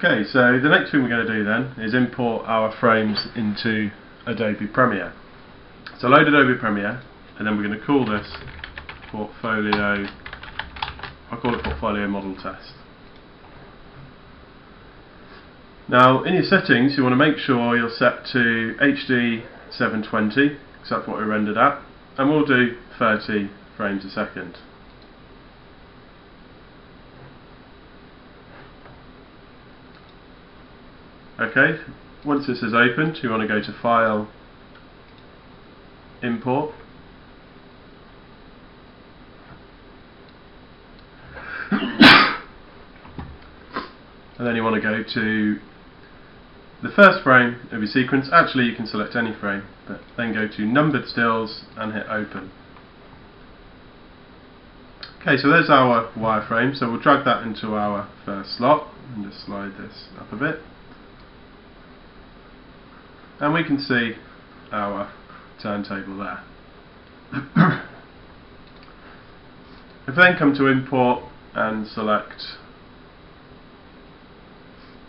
Okay, so the next thing we're going to do then is import our frames into Adobe Premiere. So load Adobe Premiere, and then we're going to call this Portfolio, I'll call it Portfolio Model Test. Now in your settings you want to make sure you're set to HD 720, because that's what we rendered at, and we'll do 30 frames a second. Okay, once this is opened, you want to go to File, Import, and then you want to go to the first frame of your sequence. Actually you can select any frame, but then go to Numbered Stills and hit Open. Okay, so there's our wireframe, so we'll drag that into our first slot and just slide this up a bit. And we can see our turntable there. If we then come to Import and select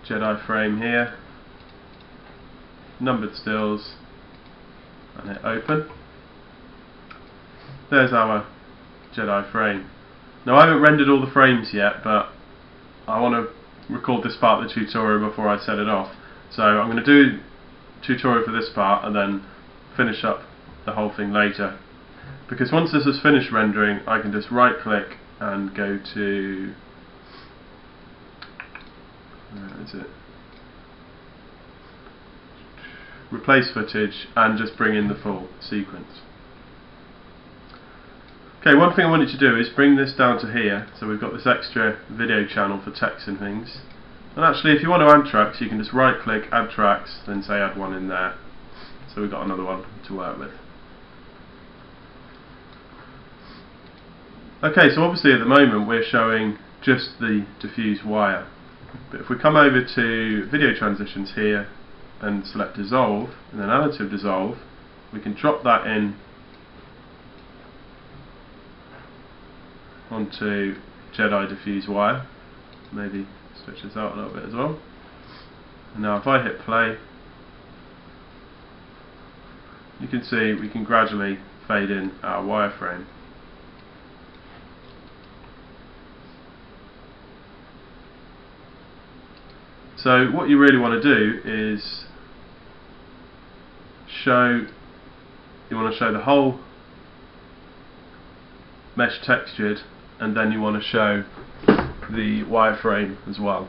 Jedi frame here, Numbered Stills, and hit Open. There's our Jedi frame. Now I haven't rendered all the frames yet, but I want to record this part of the tutorial before I set it off. So I'm going to do tutorial for this part and then finish up the whole thing later, because once this is finished rendering I can just right click and go to, where is it, replace footage, and just bring in the full sequence. Okay, one thing I wanted to do is bring this down to here, so we've got this extra video channel for text and things. And actually if you want to add tracks you can just right click, add tracks, then say add one in there. So we've got another one to work with. Okay, so obviously at the moment we're showing just the diffuse wire. But if we come over to video transitions here and select dissolve and then additive dissolve, we can drop that in onto Jedi diffuse wire. Maybe switch this out a little bit as well. And now if I hit play, you can see we can gradually fade in our wireframe. So what you really want to do is you want to show the whole mesh textured, and then you want to show the wireframe as well.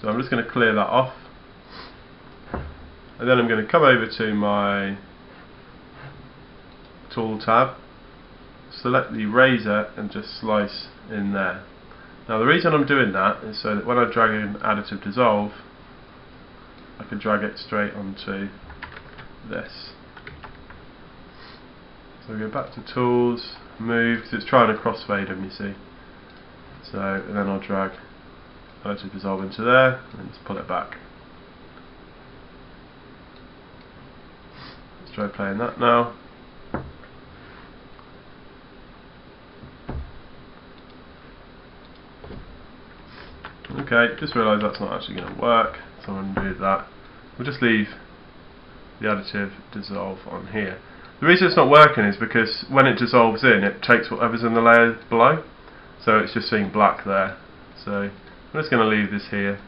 So I'm just going to clear that off, and then I'm going to come over to my tool tab, select the razor and just slice in there. Now the reason I'm doing that is so that when I drag in additive dissolve I can drag it straight onto this. So we go back to tools, move, because it's trying to crossfade them, you see. So and then I'll drag additive dissolve into there and just pull it back. Let's try playing that now. Okay, just realised that's not actually going to work, so I'm going to do that. We'll just leave the additive dissolve on here. The reason it's not working is because when it dissolves in, it takes whatever's in the layer below, so it's just seeing black there. So I'm just going to leave this here.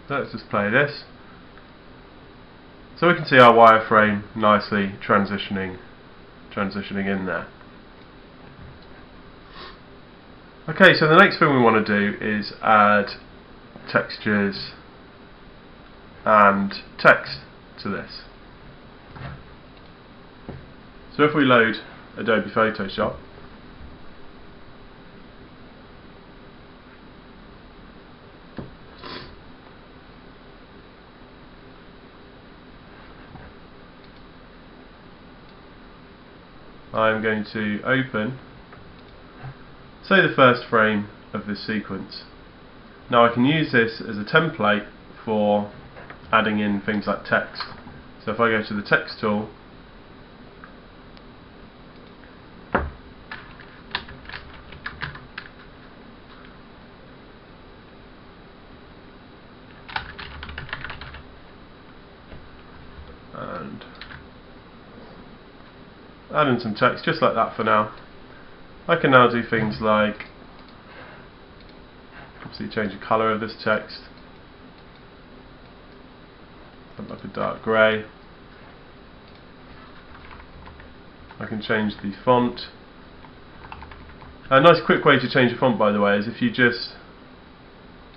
Let's just play this. So we can see our wireframe nicely transitioning in there. Okay, so the next thing we want to do is add textures and text to this. So if we load Adobe Photoshop, I'm going to open, say, the first frame of this sequence. Now I can use this as a template for adding in things like text So if I go to the text tool, and add in some text just like that for now. I can now do things like obviously change the colour of this text, like a dark grey. I can change the font. A nice quick way to change the font, by the way, is if you just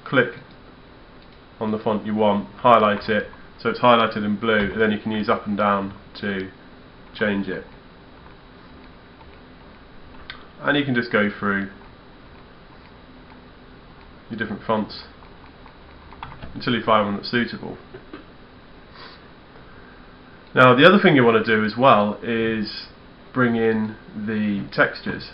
click on the font you want, highlight it so it's highlighted in blue, and then you can use up and down to change it. And you can just go through your different fonts until you find one that's suitable. Now the other thing you want to do as well is bring in the textures.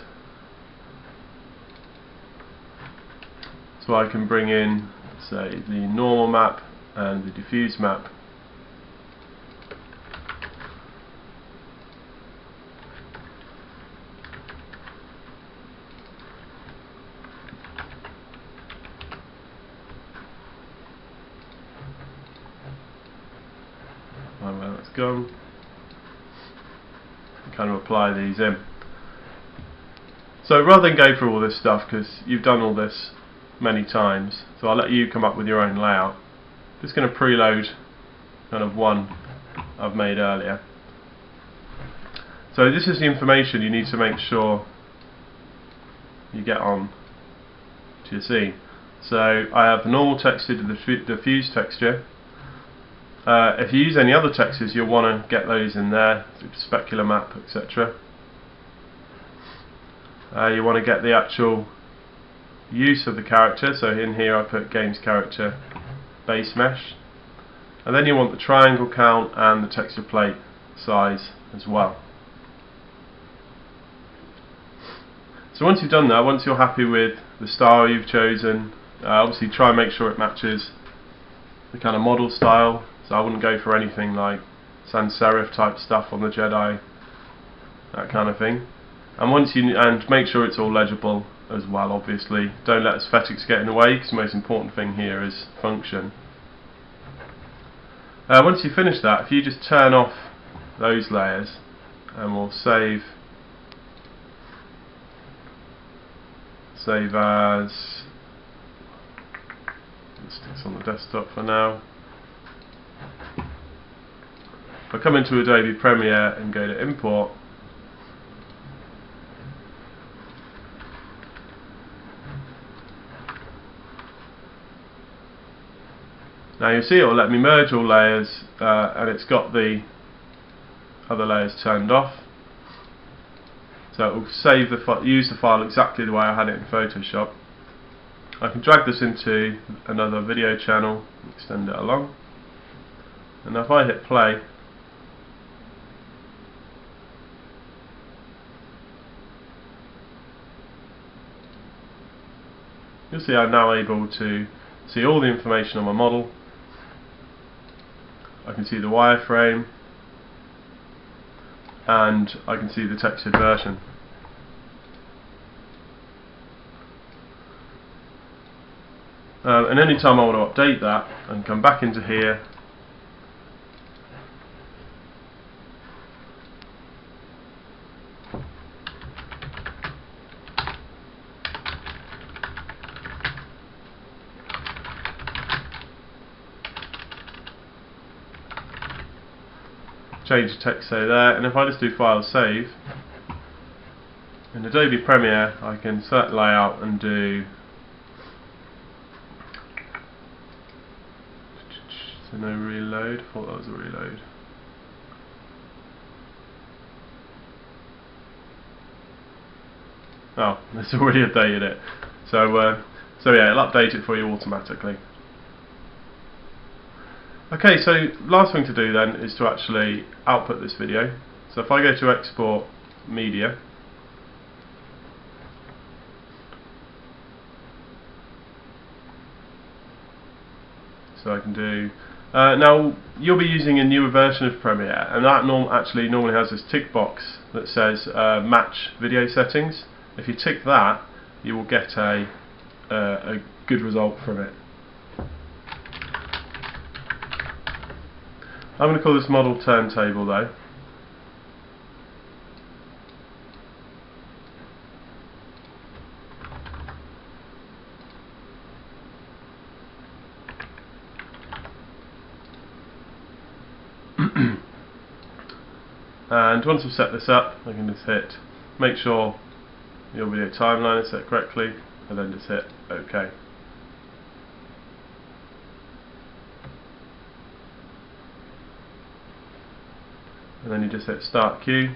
So I can bring in, say, the normal map and the diffuse map. And where that's gone, kind of apply these in. So rather than go through all this stuff, because you've done all this many times, so I'll let you come up with your own layout. Just going to preload kind of one I've made earlier. So this is the information you need to make sure you get on to your scene. So I have the normal texture to the diffuse texture. If you use any other textures, you'll want to get those in there, specular map, etc. You want to get the actual use of the character, so in here I put games character base mesh, and then you want the triangle count and the texture plate size as well. So once you've done that, once you're happy with the style you've chosen, obviously try and make sure it matches the kind of model style. So I wouldn't go for anything like sans serif type stuff on the Jedi, that kind of thing. And and make sure it's all legible as well. Obviously, don't let aesthetics get in the way, because the most important thing here is function. Once you finish that, if you just turn off those layers, and we'll save as, let's stick this on the desktop for now. If I come into Adobe Premiere and go to import, now you'll see it will let me merge all layers, and it's got the other layers turned off. So it will save use the file exactly the way I had it in Photoshop. I can drag this into another video channel, extend it along, and if I hit play, you'll see I'm now able to see all the information on my model. I can see the wireframe, and I can see the textured version. And any time I want to update that, and come back into here, change the text say there, and if I just do file save, in Adobe Premiere I can select layout and do so no reload. I thought that was a reload. Oh, it's already updated it. So yeah, it'll update it for you automatically. Okay, so last thing to do then is to actually output this video. So if I go to export media, so I can do Now you'll be using a newer version of Premiere, and that normally has this tick box that says match video settings. If you tick that, you will get a good result from it. I'm going to call this model turntable though. And once I've set this up, I can just hit make sure your video timeline is set correctly, and then just hit OK. And then you just hit start queue.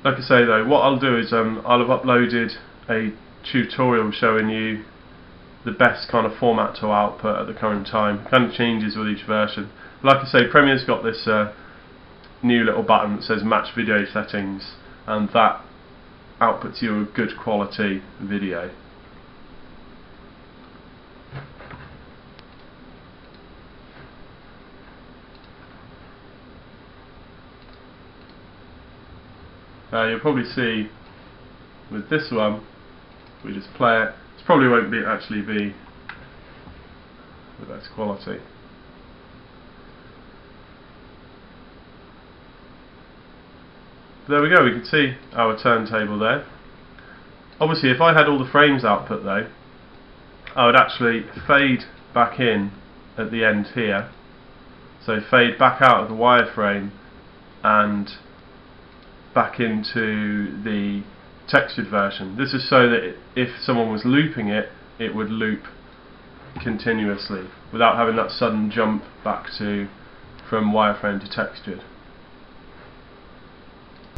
Like I say though, what I'll do is I'll have uploaded a tutorial showing you the best kind of format to output at the current time. It kind of changes with each version. Like I say, Premiere's got this new little button that says match video settings, and that outputs you a good quality video. You'll probably see with this one, we just play it. It probably won't actually be the best quality. There we go, we can see our turntable there. Obviously if I had all the frames output though, I would actually fade back in at the end here. So fade back out of the wireframe and back into the textured version. This is so that if someone was looping it, it would loop continuously without having that sudden jump back to from wireframe to textured.